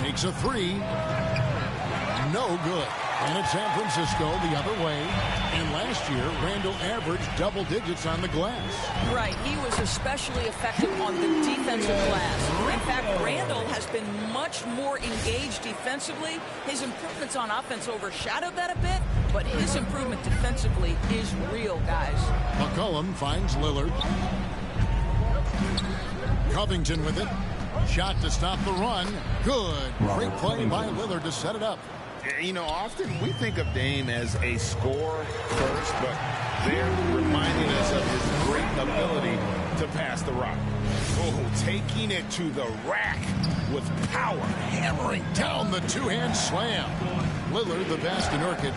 Takes a three. No good. And it's San Francisco the other way. And last year, Randall averaged double digits on the glass. Right. He was especially effective on the defensive glass. In fact, Randall has been much more engaged defensively. His improvements on offense overshadowed that a bit, but his improvement defensively is real, guys. McCollum finds Lillard. Covington with it. Shot to stop the run. Good. Great play by Lillard to set it up. You know, often we think of Dame as a scorer first, but they're reminding us of his great ability to pass the rock. Oh, taking it to the rack with power. Hammering down the two-hand slam. Lillard the pass to Nurkic.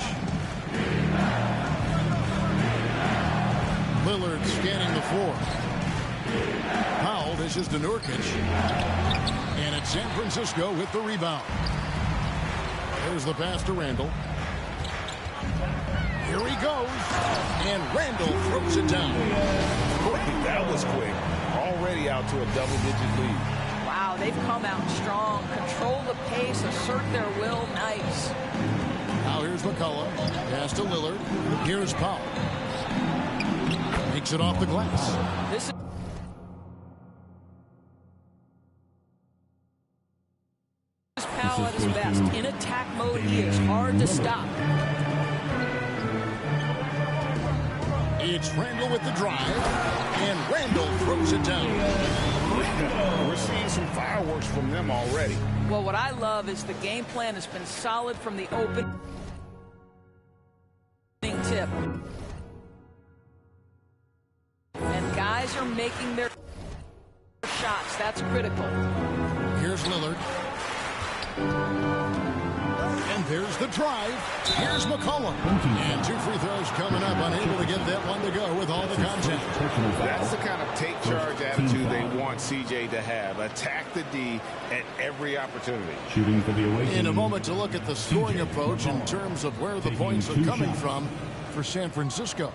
Lillard scanning the floor. Powell dishes to Nurkic. And it's San Francisco with the rebound. There's the pass to Randall. Here he goes. And Randall throws it down. That was quick. Already out to a double-digit lead. Wow, they've come out strong. Control the pace, assert their will. Nice. Now here's McCullough. Pass to Lillard. Here's Powell. Makes it off the glass. This is Powell at his best. In attack mode, he is hard to stop. It's Randall with the drive, and Randall throws it down. We're seeing some fireworks from them already. Well, what I love is the game plan has been solid from the opening tip. And guys are making their shots. That's critical. Here's Lillard. And there's the drive. Here's McCollum. And two free throws coming up. Unable to get that one to go with all the contact. That's the kind of take charge attitude they want CJ to have. Attack the D at every opportunity. Shooting for the away. In a moment to look at the scoring approach in terms of where the points are coming from for San Francisco.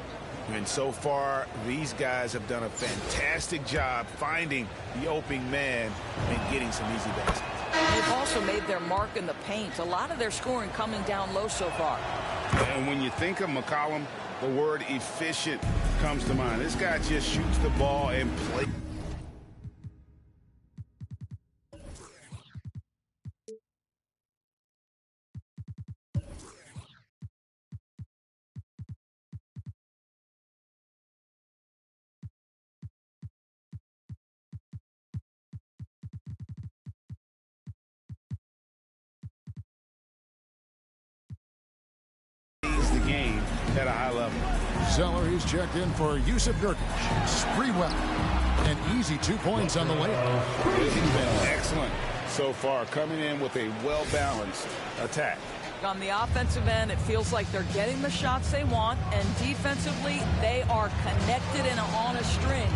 And so far, these guys have done a fantastic job finding the opening man and getting some easy baskets. They've also made their mark in the paint. A lot of their scoring coming down low so far. And when you think of McCollum, the word efficient comes to mind. This guy just shoots the ball and plays. Game at a high level. Zeller, he's checked in for Yusuf Nurkic. Sprewell. And easy 2 points on the layup. He's been excellent so far, coming in with a well-balanced attack. On the offensive end, it feels like they're getting the shots they want, and defensively, they are connected and on a string.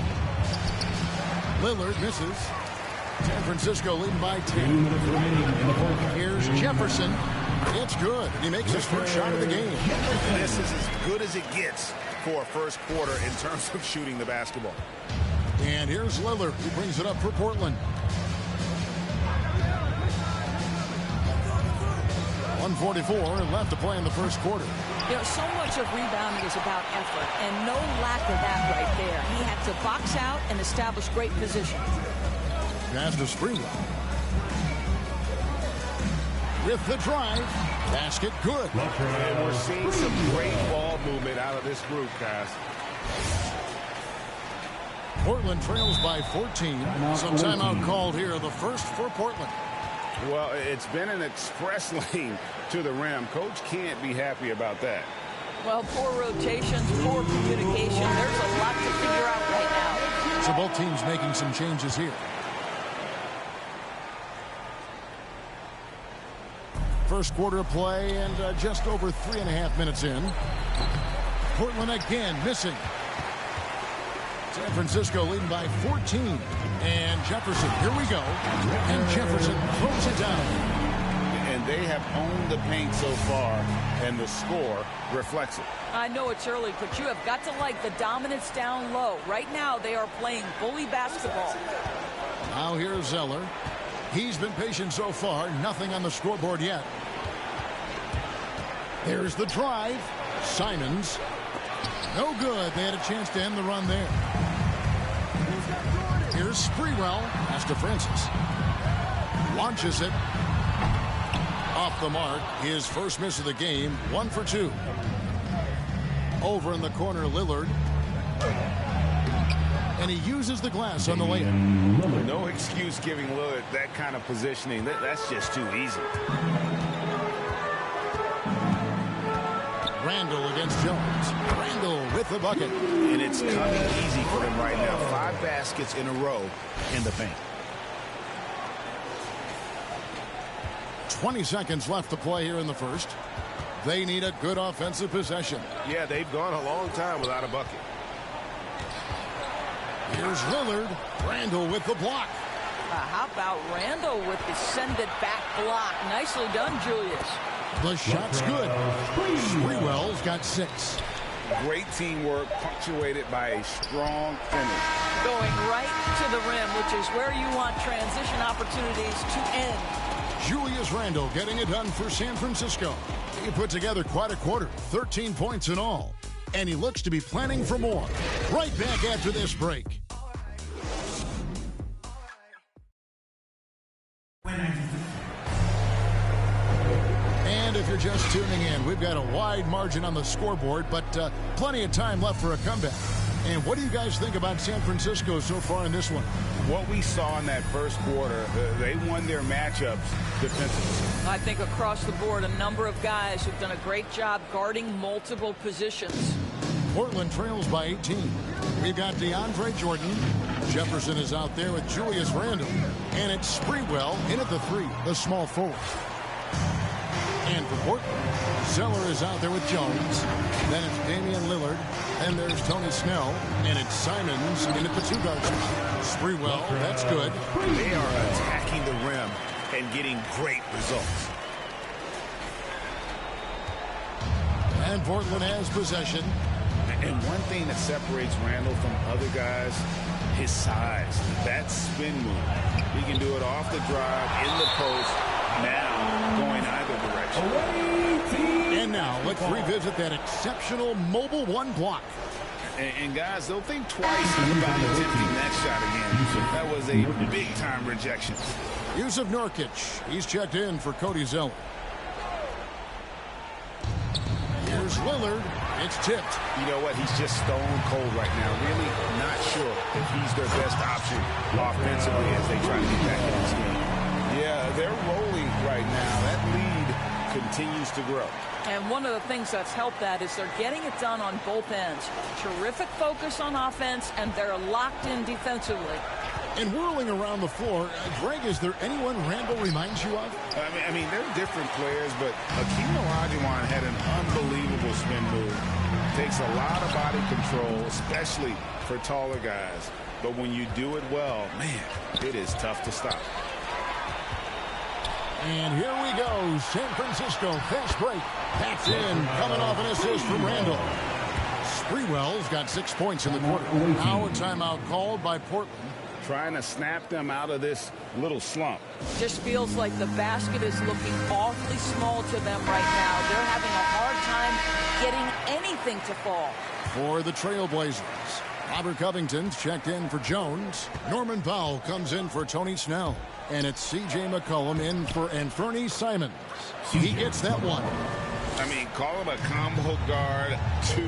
Lillard misses. San Francisco leading by 10. Here's Jefferson. It's good. He makes his first shot of the game. This is as good as it gets for a first quarter in terms of shooting the basketball. And here's Lillard, who brings it up for Portland. 1:44 left to play in the first quarter. You know, so much of rebounding is about effort, and no lack of that right there. He had to box out and establish great position. Pass to Sprewell. With the drive. Basket good. And we're seeing some great ball movement out of this group, guys. Portland trails by 14. Some timeout called here. The first for Portland. Well, it's been an express lane to the rim. Coach can't be happy about that. Well, poor rotations, poor communication. There's a lot to figure out right now. So both teams making some changes here. First quarter of play and just over 3.5 minutes in. Portland again missing. San Francisco leading by 14. And Jefferson, here we go. And Jefferson throws it down. And they have owned the paint so far, and the score reflects it. I know it's early, but you have got to like the dominance down low. Right now, they are playing bully basketball. Now here's Zeller. He's been patient so far. Nothing on the scoreboard yet. There's the drive. Simons. No good. They had a chance to end the run there. Here's Sprewell. Pass to Francis. Launches it. Off the mark. His first miss of the game. 1 for 2. Over in the corner, Lillard. And he uses the glass on the layup. No excuse giving Lillard that kind of positioning. That's just too easy. Randall against Jones. Randall with the bucket. And it's coming easy for him right now. 5 baskets in a row in the paint. 20 seconds left to play here in the first. They need a good offensive possession. Yeah, they've gone a long time without a bucket. Here's Lillard. Randall with the block. How about Randall with the send-it-back block? Nicely done, Julius. The shot's good. Sprewell's got 6. Great teamwork, punctuated by a strong finish. Going right to the rim, which is where you want transition opportunities to end. Julius Randall getting it done for San Francisco. He put together quite a quarter, 13 points in all. And he looks to be planning for more. Right back after this break. And if you're just tuning in, we've got a wide margin on the scoreboard, but plenty of time left for a comeback. And what do you guys think about San Francisco so far in this one? What we saw in that first quarter, they won their matchups defensively. I think across the board, a number of guys who've done a great job guarding multiple positions. Portland trails by 18. We've got DeAndre Jordan. Jefferson is out there with Julius Randle. And it's Sprewell in at the 3, the small forward. And for Portland, Zeller is out there with Jones. Then it's Damian Lillard. And there's Tony Snell. And it's Simons in at the 2-guard spot. Sprewell, that's good. They are attacking the rim and getting great results. And Portland has possession. And one thing that separates Randall from other guys, his size. That spin move. He can do it off the drive, in the post, now going either direction. And now let's revisit that exceptional mobile 1 block. And guys, they'll think twice about attempting that shot again. That was a big-time rejection. Yusuf Nurkic. He's checked in for Cody Zeller. Here's Lillard. It's tipped. You know what? He's just stone cold right now. Really not sure if he's their best option offensively as they try to get back in this game. Yeah, they're rolling right now. That lead continues to grow. And one of the things that's helped that is they're getting it done on both ends. Terrific focus on offense, and they're locked in defensively. And whirling around the floor, Greg, is there anyone Randall reminds you of? I mean, they're different players, but Hakeem Olajuwon had an unbelievable spin move. Takes a lot of body control, especially for taller guys. But when you do it well, man, it is tough to stop. And here we go. San Francisco, fast break. That's in, coming off an assist from Randall. Sprewell's got 6 points in the quarter. Now a timeout called by Portland. Trying to snap them out of this little slump. Just feels like the basket is looking awfully small to them right now. They're having a hard time getting anything to fall. For the Trailblazers, Robert Covington's checked in for Jones. Norman Powell comes in for Tony Snell. And it's C.J. McCollum in for Anthony Simons. He gets that one. I mean, call him a combo guard, 2,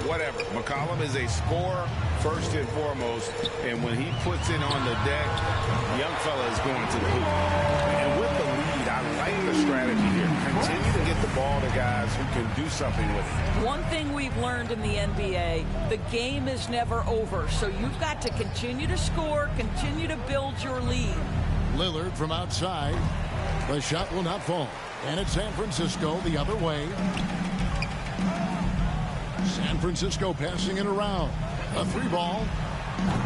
whatever. McCollum is a scorer first and foremost, and when he puts it on the deck, young fella is going to the hoop. And with the lead, I like the strategy here. Continue to get the ball to guys who can do something with it. One thing we've learned in the NBA, the game is never over, so you've got to continue to score, continue to build your lead. Lillard from outside. The shot will not fall. And it's San Francisco the other way. San Francisco passing it around. A 3 ball.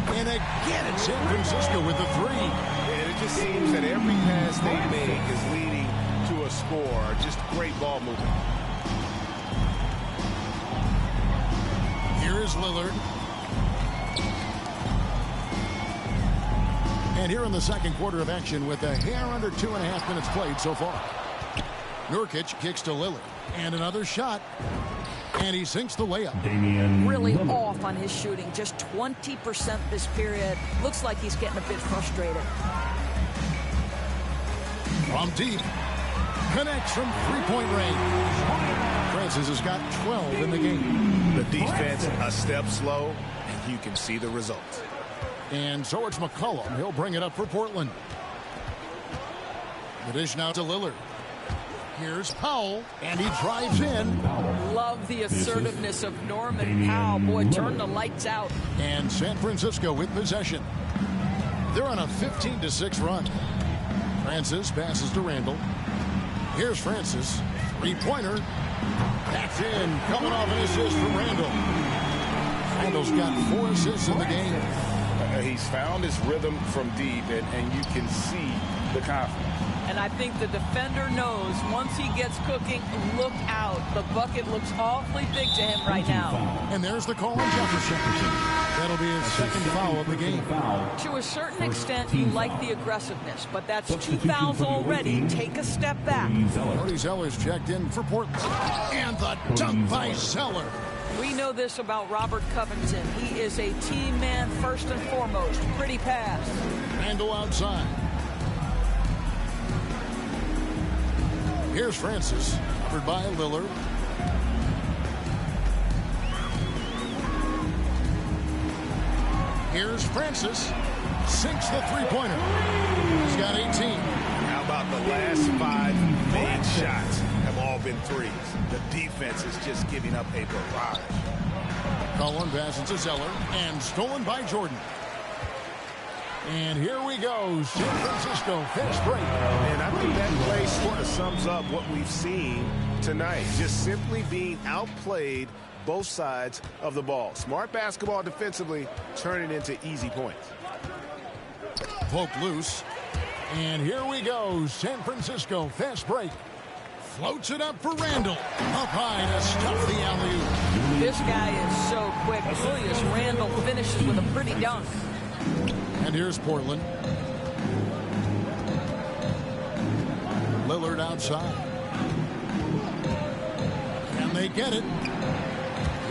And again, it's San Francisco with the 3. And it just seems that every pass they make is leading to a score. Just great ball movement. Here is Lillard. And here in the second quarter of action with a hair under 2.5 minutes played so far. Nurkic kicks to Lillard. And another shot. And he sinks the layup. Really off on his shooting. Just 20% this period. Looks like he's getting a bit frustrated. From deep. Connects from three-point range. Francis has got 12 in the game. The defense a step slow, and you can see the result. And so it's McCollum. He'll bring it up for Portland. The dish now to Lillard. Here's Powell, and he drives in. Love the assertiveness of Norman Powell. Boy, turn the lights out. And San Francisco with possession. They're on a 15-6 run. Francis passes to Randall. Here's Francis. Three-pointer. That's in. Coming off an assist from Randall. Randall's got 4 assists in the game. He's found his rhythm from deep, and you can see the confidence. And I think the defender knows once he gets cooking, look out. The bucket looks awfully big to him right now. And there's the call on Jefferson. That'll be his second foul of the game. To a certain extent, you like the aggressiveness, but that's 2 fouls already. Take a step back. Cody Zeller's checked in for Portland. And the dunk by Zeller. We know this about Robert Covington. He is a team man first and foremost. Pretty pass. Randall outside. Here's Francis, covered by Lillard. Here's Francis, sinks the three-pointer. He's got 18. How about the last 5 made shots have all been threes? The defense is just giving up a barrage. Cullen passes to Zeller, and stolen by Jordan. And here we go, San Francisco fast break. And I think that play sort of sums up what we've seen tonight. Just simply being outplayed both sides of the ball. Smart basketball defensively, turning into easy points. Poke loose. And here we go, San Francisco fast break. Floats it up for Randall. Up high to stuff the alley-oop. This guy is so quick. Julius Randall finishes with a pretty dunk. And here's Portland. Lillard outside. And they get it.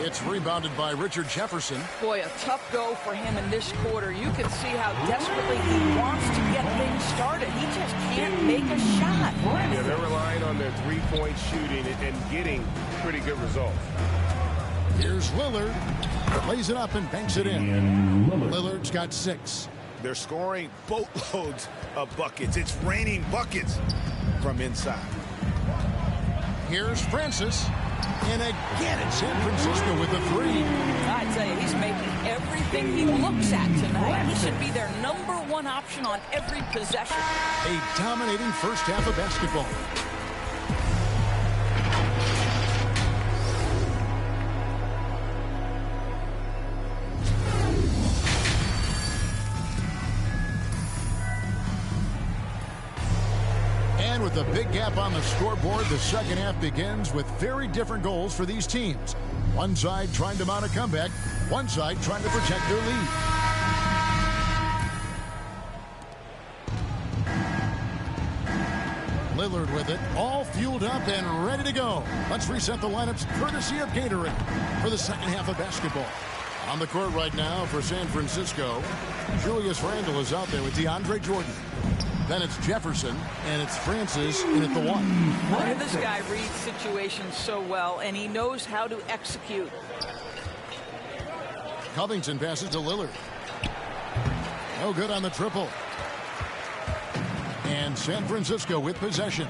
It's rebounded by Richard Jefferson. Boy, a tough go for him in this quarter. You can see how desperately he wants to get things started. He just can't make a shot. Yeah, they're relying on their three-point shooting and getting pretty good results. Here's Lillard. Lays it up and banks it in. Lillard's got 6. They're scoring boatloads of buckets. It's raining buckets from inside. Here's Francis. And again, it's San Francisco with a 3. I tell you, he's making everything he looks at tonight. He should be their #1 option on every possession. A dominating first half of basketball. And with a big gap on the scoreboard, the second half begins with very different goals for these teams. One side trying to mount a comeback, one side trying to protect their lead. Lillard with it, all fueled up and ready to go. Let's reset the lineups courtesy of Gatorade for the second half of basketball. On the court right now for San Francisco, Julius Randle is out there with DeAndre Jordan. Then it's Jefferson, and it's Francis in at the 1. Boy, this guy reads situations so well, and he knows how to execute. Covington passes to Lillard. No good on the triple. And San Francisco with possession.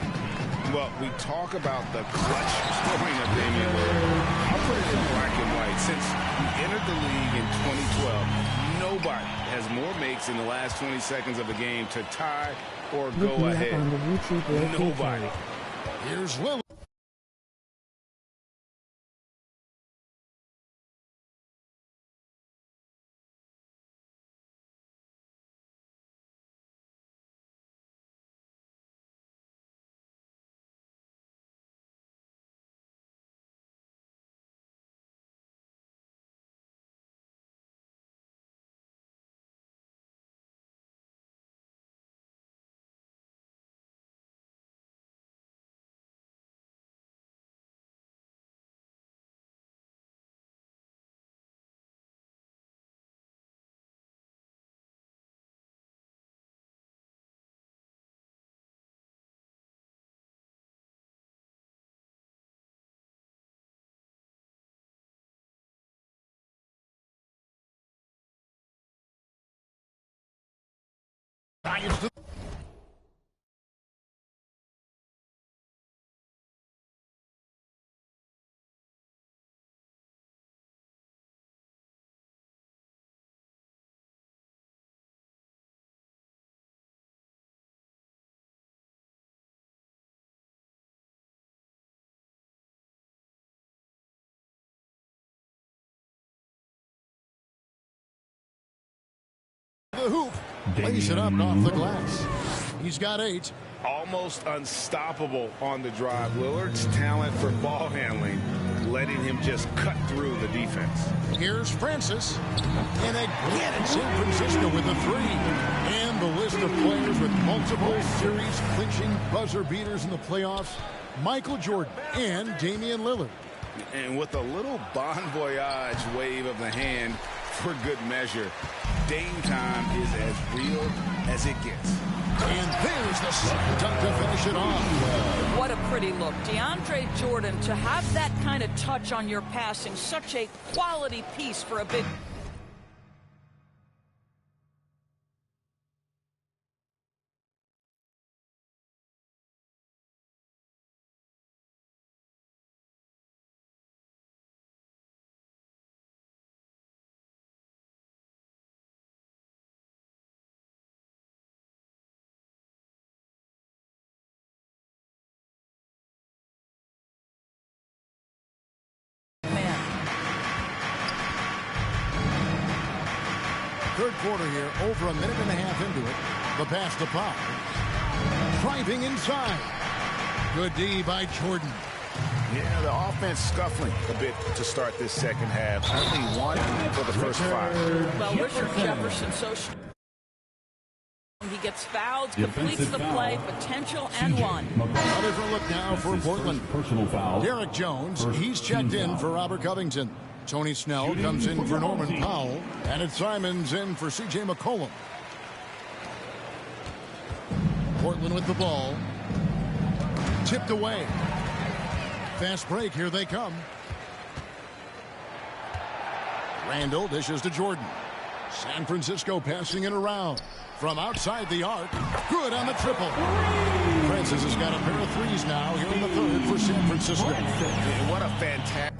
Well, we talk about the clutch scoring of Damian Lillard. I'll put it in black and white. Since he entered the league in 2012, nobody has more makes in the last 20 seconds of a game to tie or go ahead. Nobody. Here's Lillard. The hoop, lays it up off the glass. He's got 8. Almost unstoppable on the drive. Lillard's talent for ball handling, letting him just cut through the defense. Here's Francis. And again, it's San Francisco with a 3. And the list of players with multiple series clinching buzzer beaters in the playoffs: Michael Jordan and Damian Lillard. And with a little bon voyage wave of the hand for good measure, Dame time is as real as it gets. And there's the second dunk to finish it off. What a pretty look. DeAndre Jordan, to have that kind of touch on your passing, such a quality piece for a big... Third quarter here, over a minute and a half into it. The pass to Pop. Driving inside. Good D by Jordan. Yeah, the offense scuffling a bit to start this second half. Only 1 for the first 5. Well, Richard Jefferson, so he gets fouled, completes the play, potential and 1. A different look now for Portland. Derek Jones, he's checked in for Robert Covington. Tony Snell comes in for Norman Powell. And it's Simons in for C.J. McCollum. Portland with the ball. Tipped away. Fast break, here they come. Randall dishes to Jordan. San Francisco passing it around. From outside the arc. Good on the triple. Francis has got a pair of threes now here in the third for San Francisco. What a fantastic...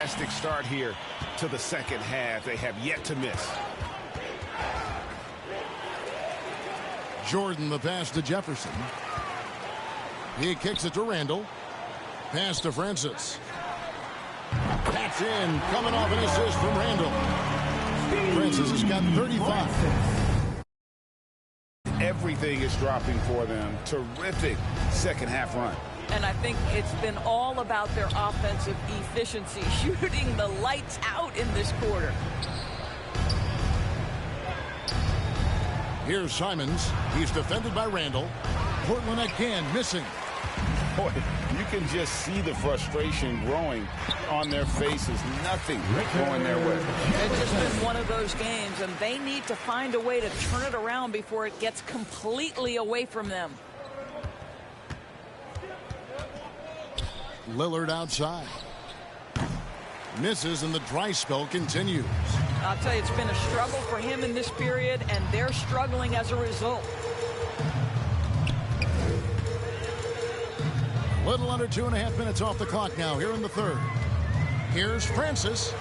Fantastic start here to the second half. They have yet to miss. Jordan, the pass to Jefferson. He kicks it to Randall. Pass to Francis. That's in. Coming off an assist from Randall. Francis has got 35. Everything is dropping for them. Terrific second half run. And I think it's been all about their offensive efficiency, shooting the lights out in this quarter. Here's Simons. He's defended by Randall. Portland again missing. Boy, you can just see the frustration growing on their faces. Nothing going their way. It's just been one of those games, and they need to find a way to turn it around before it gets completely away from them. Lillard outside. Misses, and the dry spell continues. I'll tell you, it's been a struggle for him in this period, and they're struggling as a result. Little under 2.5 minutes off the clock now here in the third. Here's Francis.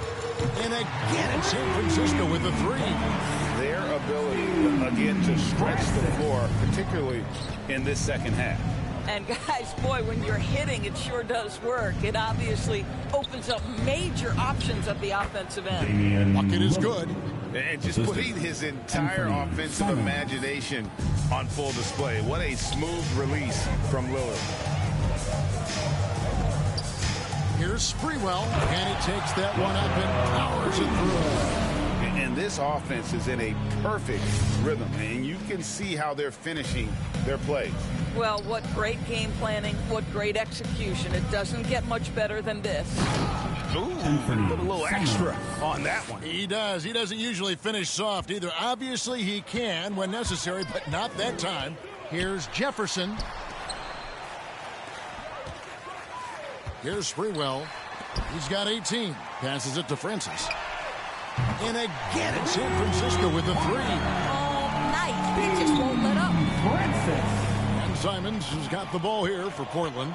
And again, San Francisco with a three. Their ability, again, to stretch the floor, particularly in this second half. And guys, boy, when you're hitting, it sure does work. It obviously opens up major options at the offensive end. Bucket is good. And just putting his entire offensive imagination on full display. What a smooth release from Lillard. Here's Sprewell, and he takes that one up and powers it through. And this offense is in a perfect rhythm, and you can see how they're finishing their plays. Well, what great game planning, what great execution. It doesn't get much better than this. Ooh, put a little extra on that one. He does. He doesn't usually finish soft either. Obviously, he can when necessary, but not that time. Here's Jefferson. Here's Sprewell. He's got 18. Passes it to Francis. And again, it's San Francisco with a three. All night. They just won't let up. Francis. And Simons has got the ball here for Portland.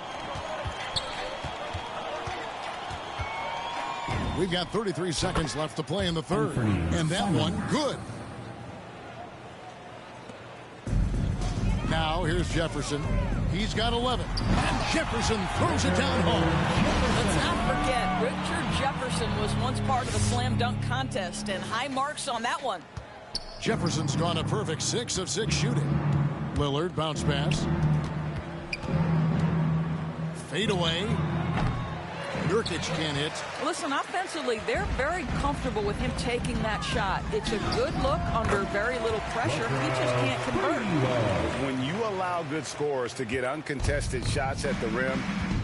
We've got 33 seconds left to play in the third. And that one, good. Now, here's Jefferson. He's got 11. And Jefferson throws it down home. Let's not forget, Richard Jefferson was once part of the slam dunk contest, and high marks on that one. Jefferson's gone a perfect 6 of 6 shooting. Lillard, bounce pass. Fade away. Nurkic can't hit. Listen, offensively, they're very comfortable with him taking that shot. It's a good look under very little pressure. He just can't convert. When you allow good scorers to get uncontested shots at the rim,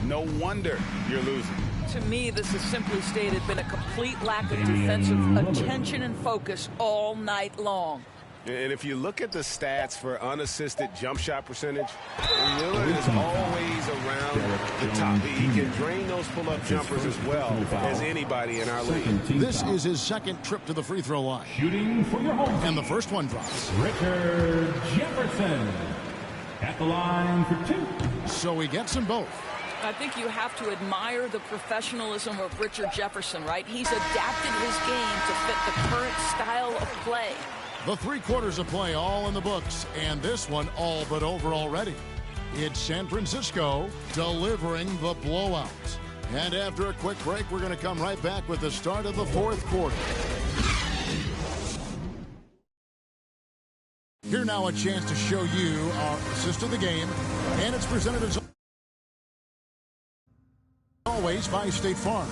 no wonder you're losing. To me, this has simply stated been a complete lack of defensive attention and focus all night long. And if you look at the stats for unassisted jump shot percentage, Lillard is always around the top. He can drain those pull-up jumpers as well as anybody in our league. This is his second trip to the free throw line. Shooting for your home. And the first one drops. Richard Jefferson at the line for two. So he gets them both. I think you have to admire the professionalism of Richard Jefferson, right? He's adapted his game to fit the current style of play. The 3 quarters of play all in the books, and this one all but over already. It's San Francisco delivering the blowout. And after a quick break, we're going to come right back with the start of the 4th quarter. Here now a chance to show you our assist of the game, and it's presented as always by State Farm.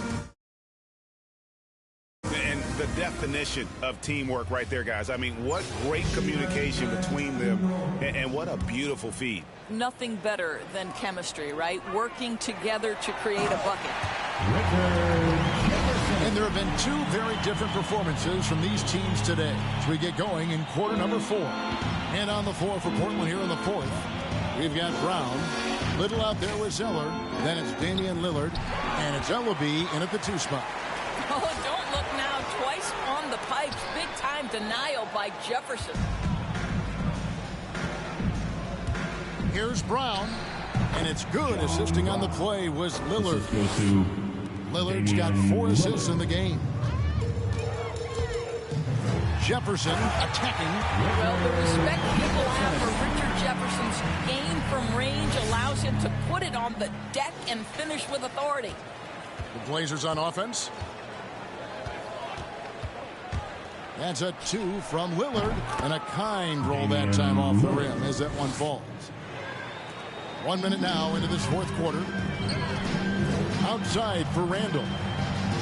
And the definition of teamwork right there, guys. I mean, what great communication between them, and what a beautiful feed. Nothing better than chemistry, right? Working together to create a bucket. And there have been 2 very different performances from these teams today as we get going in quarter number 4. And on the floor for Portland here in the 4th, we've got Brown. Little out there with Zeller. Then it's Damian Lillard. And it's Ellaby in at the 2 spot. Oh, don't look now. Twice on the pipes. Big time denial by Jefferson. Here's Brown. And it's good. Assisting on the play was Lillard. Lillard's got 4 assists in the game. Jefferson attacking. Well, the respect people have for Richard Jefferson's game from range allows him to put it on the deck and finish with authority. The Blazers on offense. That's a 2 from Lillard. And a kind roll that time off the rim as that one falls. 1 minute now into this 4th quarter. Outside for Randall.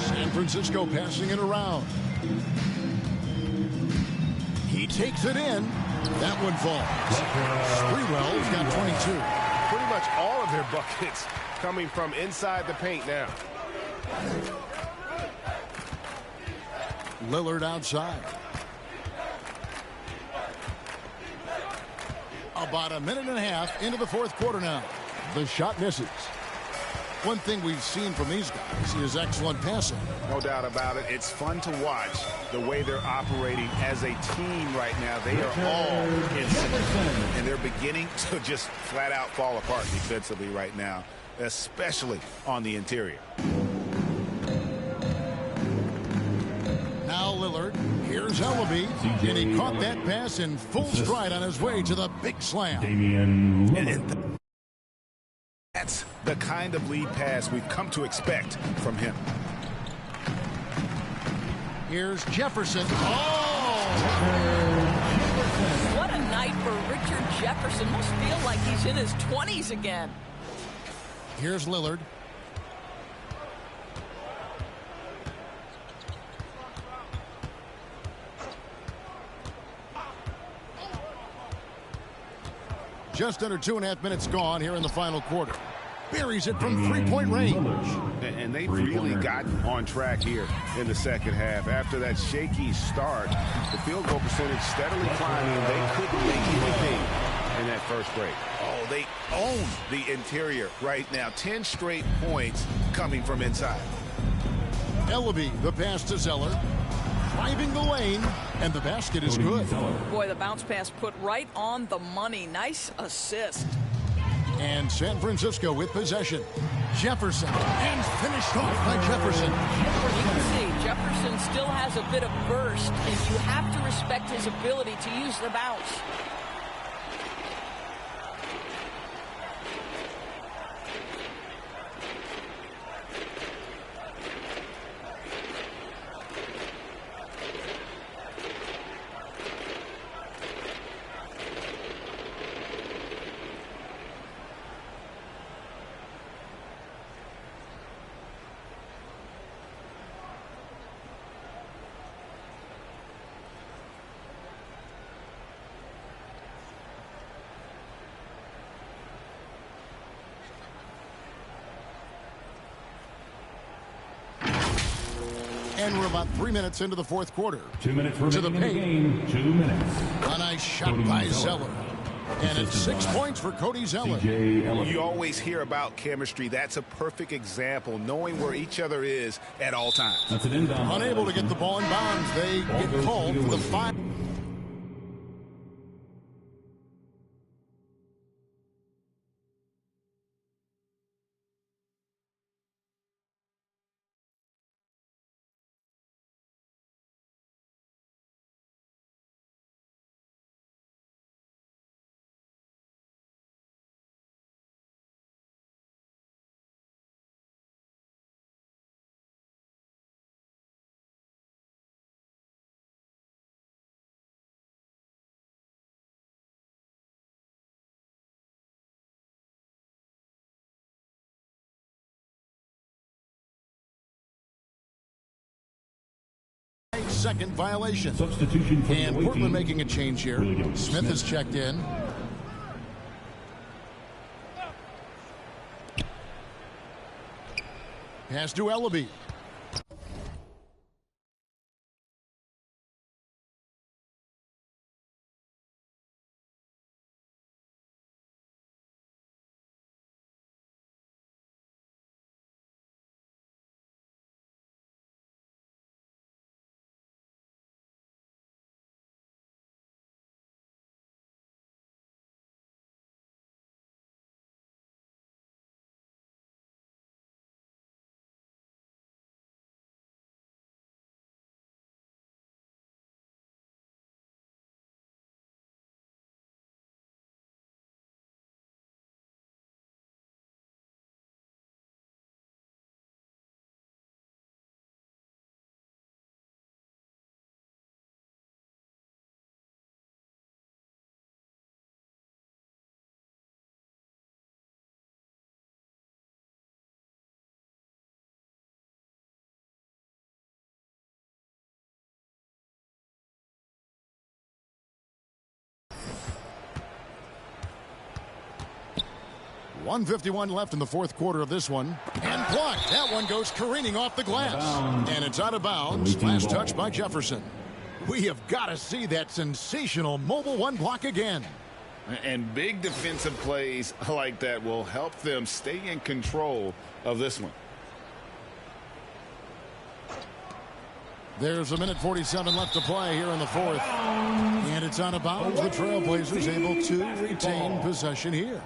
San Francisco passing it around. He takes it in. That one falls. Sprewell's got 22. Pretty much all of their buckets coming from inside the paint now. Lillard outside. About a minute and a half into the 4th quarter now. The shot misses. One thing we've seen from these guys is excellent passing. No doubt about it. It's fun to watch the way they're operating as a team right now. They are all in sync, and they're beginning to just flat out fall apart defensively right now, especially on the interior. Here's Ellaby, and he caught that pass in full stride on his way to the big slam. That's the kind of lead pass we've come to expect from him. Here's Jefferson. Oh! What a night for Richard Jefferson. Must feel like he's in his 20s again. Here's Lillard. Just under 2.5 minutes gone here in the final quarter. Buries it from three-point range. And they've really gotten on track here in the second half. After that shaky start, the field goal percentage steadily climbing. They couldn't make anything in that first break. Oh, they own the interior right now. 10 straight points coming from inside. Ellaby, the pass to Zeller. Driving the lane, and the basket is good. Boy, the bounce pass put right on the money. Nice assist. And San Francisco with possession. Jefferson, and finished off by Jefferson. You can see Jefferson still has a bit of burst, and you have to respect his ability to use the bounce. And we're about 3 minutes into the fourth quarter. 2 minutes remaining in the game. 2 minutes. A nice shot by Zeller. And it's 6 points for Cody Zeller. You always hear about chemistry. That's a perfect example, knowing where each other is at all times. That's an inbound. Unable to get the ball in bounds. They get called for the 5. Second violation. Substitution for and the Portland team. making a change here. Smith has checked in. Pass to Ellaby. .151 left in the fourth quarter of this one. And blocked. That one goes careening off the glass. And it's out of bounds. Last touch by Jefferson. We have got to see that sensational mobile one block again. And big defensive plays like that will help them stay in control of this one. There's a minute 47 left to play here in the fourth. And it's out of bounds. The Trailblazers able to retain possession here.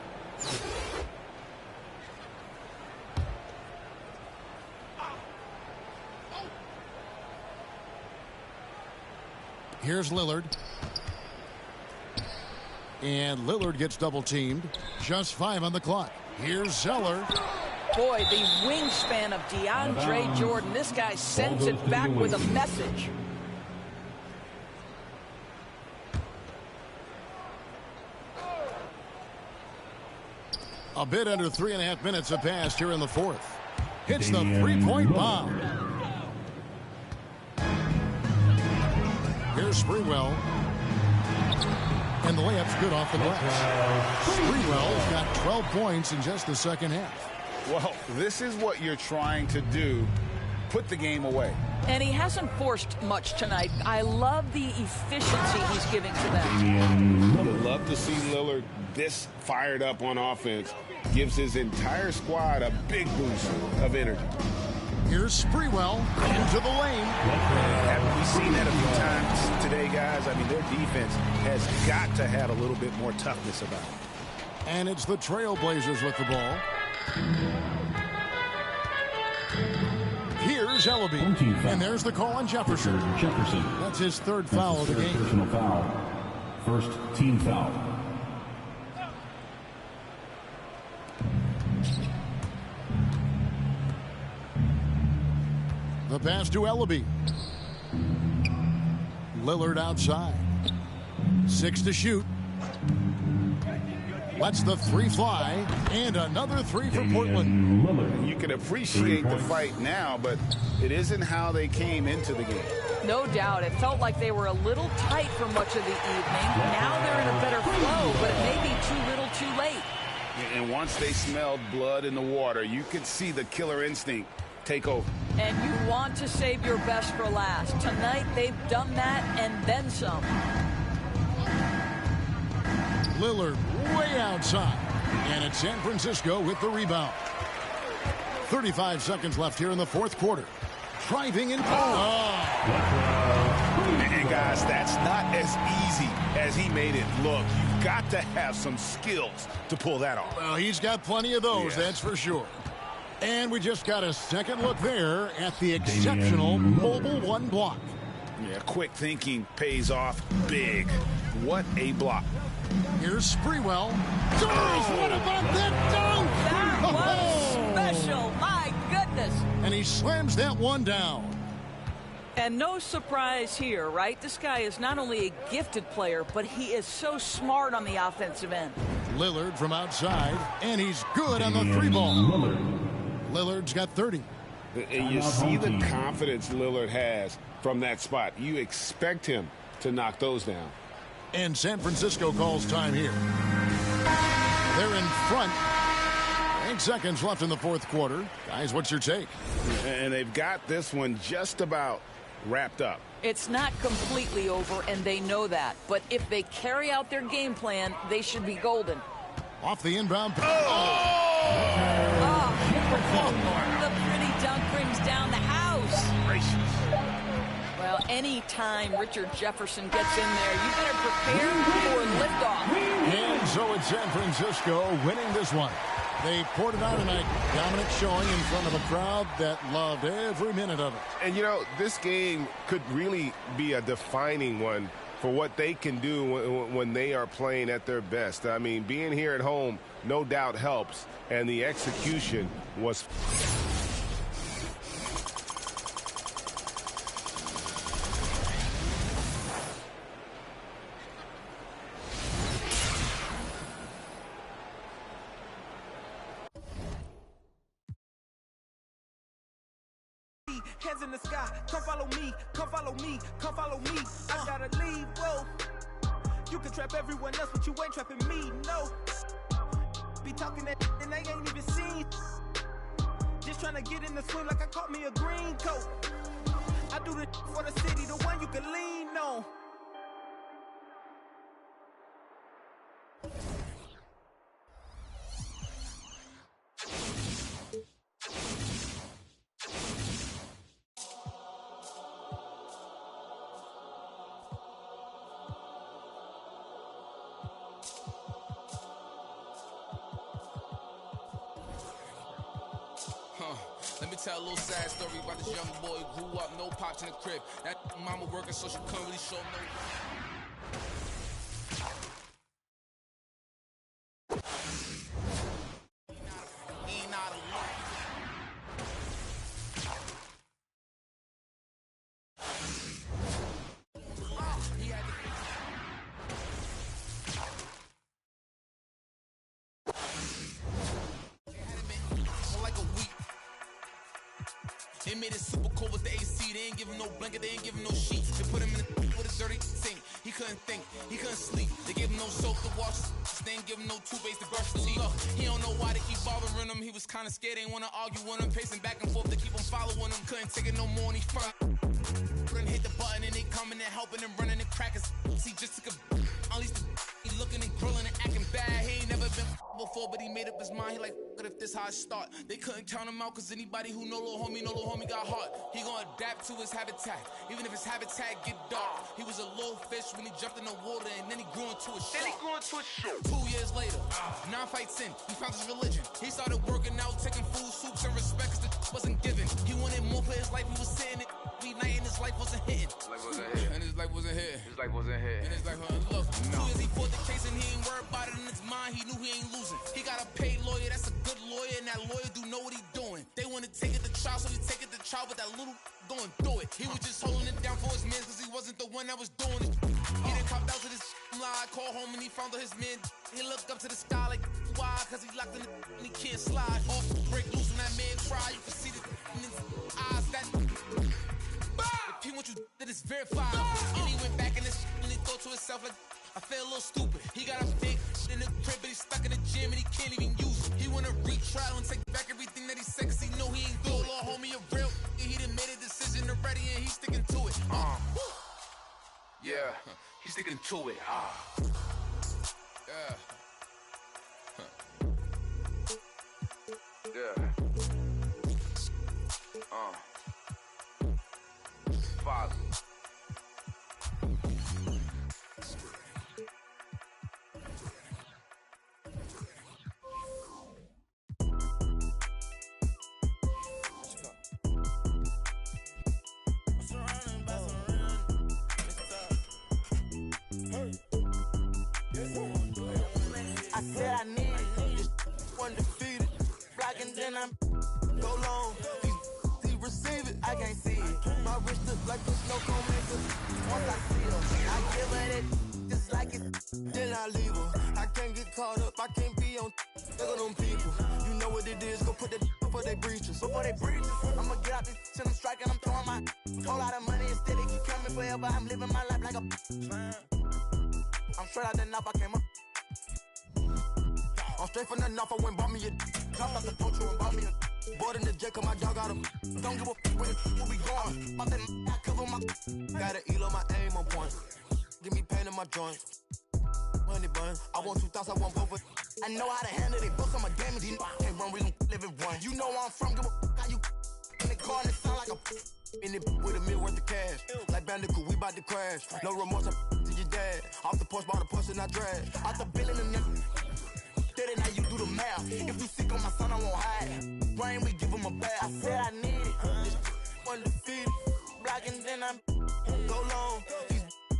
Here's Lillard. And Lillard gets double teamed. Just 5 on the clock. Here's Zeller. Boy, the wingspan of DeAndre Jordan. This guy sends it back with a message. A bit under 3.5 minutes have passed here in the fourth. Hits the three-point bomb. Here's Sprewell. And the layup's good off the glass. Sprewell's got 12 points in just the second half. Well, this is what you're trying to do. Put the game away. And he hasn't forced much tonight. I love the efficiency he's giving to them. I'd love to see Lillard this fired up on offense. Gives his entire squad a big boost of energy. Here's Sprewell into the lane. Haven't we seen that a few times today, guys? I mean, their defense has got to have a little bit more toughness about it. And it's the Trailblazers with the ball. Here's Ellaby. And there's the call on Jefferson. That's his third foul of the game. Personal foul. First team foul. The pass to Ellaby. Lillard outside. 6 to shoot. Lets the three fly. And another three for Portland. You can appreciate the fight now, but it isn't how they came into the game. No doubt. It felt like they were a little tight for much of the evening. Now they're in a better flow, but it may be too little too late. And once they smelled blood in the water, you could see the killer instinct take over. And you want to save your best for last. Tonight they've done that and then some. Lillard way outside. And it's San Francisco with the rebound. 35 seconds left here in the fourth quarter. Driving in. And guys, that's not as easy as he made it look. You've got to have some skills to pull that off. Well, he's got plenty of those, that's for sure. And we just got a second look there at the exceptional mobile one block. Yeah, quick thinking pays off big. What a block. Here's Sprewell. What about that dunk? That was special. My goodness. And he slams that one down. And no surprise here, right? This guy is not only a gifted player, but he is so smart on the offensive end. Lillard from outside, and he's good on the three ball. Lillard's got 30. And you see the confidence Lillard has from that spot. You expect him to knock those down. And San Francisco calls time here. They're in front. 8 seconds left in the fourth quarter. Guys, what's your take? And they've got this one just about wrapped up. It's not completely over, and they know that. But if they carry out their game plan, they should be golden. Off the inbound. The pretty dunk brings down the house. Gracious. Well, anytime Richard Jefferson gets in there, you better prepare for liftoff. And so it's San Francisco winning this one. They poured it out tonight. Dominant showing in front of a crowd that loved every minute of it. And, you know, this game could really be a defining one for what they can do when they are playing at their best. I mean, being here at home no doubt helps, and the execution was... Hands in the sky, come follow me, come follow me, come follow me. I gotta leave, whoa. You can trap everyone else, but you ain't trapping me, no. Be talking that and they ain't even seen. Just trying to get in the swing like I caught me a green coat. I do the for the city, the one you can lean on. Let me tell a little sad story about this young boy who grew up, no pops in the crib. That mama working so she couldn't really show no. Ain't out of luck. He had to. Like a week. They made it super cold with the AC. They ain't give him no blanket, they ain't give him no sheets. They put him in with a dirty sink. He couldn't think, he couldn't sleep. They gave him no soap to wash his. They ain't give him no toothpaste to brush his teeth. Look, he don't know why they keep bothering him. He was kinda scared, they ain't wanna argue with him. Pacing back and forth to keep him following him. Couldn't take it no more and he front. Couldn't hit the button and they coming and helping him running and cracking. He just took a. At least he looking and grilling and acting bad. He ain't never been before, but he made up his mind. He like, if this how I start. They couldn't count him out, cause anybody who know little homie got heart. He gonna adapt to his habitat, even if his habitat get dark. He was a little fish when he jumped in the water, and then he grew into a shark. 2 years later, 9 fights in, he found his religion. He started working out, taking food, soups, and respect, cause the wasn't given. He wanted more for his life, he was sitting it. Every night and his life wasn't hitting. And his life wasn't here. And his life, look, 2 years he fought the case and he ain't worried about it in his mind. He knew he ain't losing. He got a paid lawyer, that's a good lawyer, and that lawyer do know what he doing. They want to take it to trial, so he take it to trial, but that little going through it. He was just holding it down for his man, cause he wasn't the one that was doing it. He didn't cop out to this lie, called home and he found out his man. He looked up to the sky like, why? Cause he locked in the and he can't slide. Off, break loose when that man cry. You can see the in his eyes, that if he want you, that is verified. And he went back in this and he thought to himself like, I feel a little stupid. He got a big in the crib, but he's stuck in the gym and he can't even use it. He wanna retrial and take back everything that he said, cause he know he ain't good. Little homie a real, he done made a decision already and he's sticking to it. Yeah, he's sticking to it. Yeah. Yeah. Father. I said I need this undefeated. Blocking, then I'm go long. He receive it, I can't see it. My wrist look like a snow cone maker. Once I see her, I give her that just like it. Then I leave her. I can't get caught up, I can't be on. Look at them people. You know what it is, go put that before they breaches. Before they breaches, I'ma get out this shit, I'm striking, I'm throwing my whole lot of money instead they keep coming forever. I'm living my life like a. I'm straight out the knob, I came up. I'm straight from the north, I went bought me a jumped off the poacher and bought me a board in the jet, cause my dog got him. Don't give a where the will be going. About that I cover my gotta eat on my aim on point. Give me pain in my joint. Honey bun, I want 2,000, I want both of. I know how to handle it, books on my damage. You know I can't run, we gon' live it one. You know where I'm from, give a how you in the car and it sound like a in it with $1 million worth of cash. Like Bandicoot, we bout to crash. No remorse, I'm to your dad. Off the porch, by the push and I drag. Out the billing and then now you do the math. If you sick on my son, I won't hide. Rain, we give him a bath. I said I need it. This undefeated. Blocking, then I'm go long.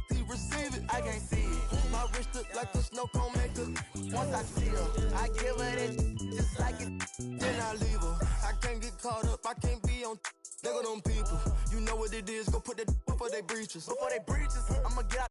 He receive it, I can't see it. My wrist look like a snow cone maker. Once I see her, I give her this just like it. Then I leave her. I can't get caught up, I can't be on. Look at them people. You know what it is, go put that before they breaches. Before they breaches, I'ma get out.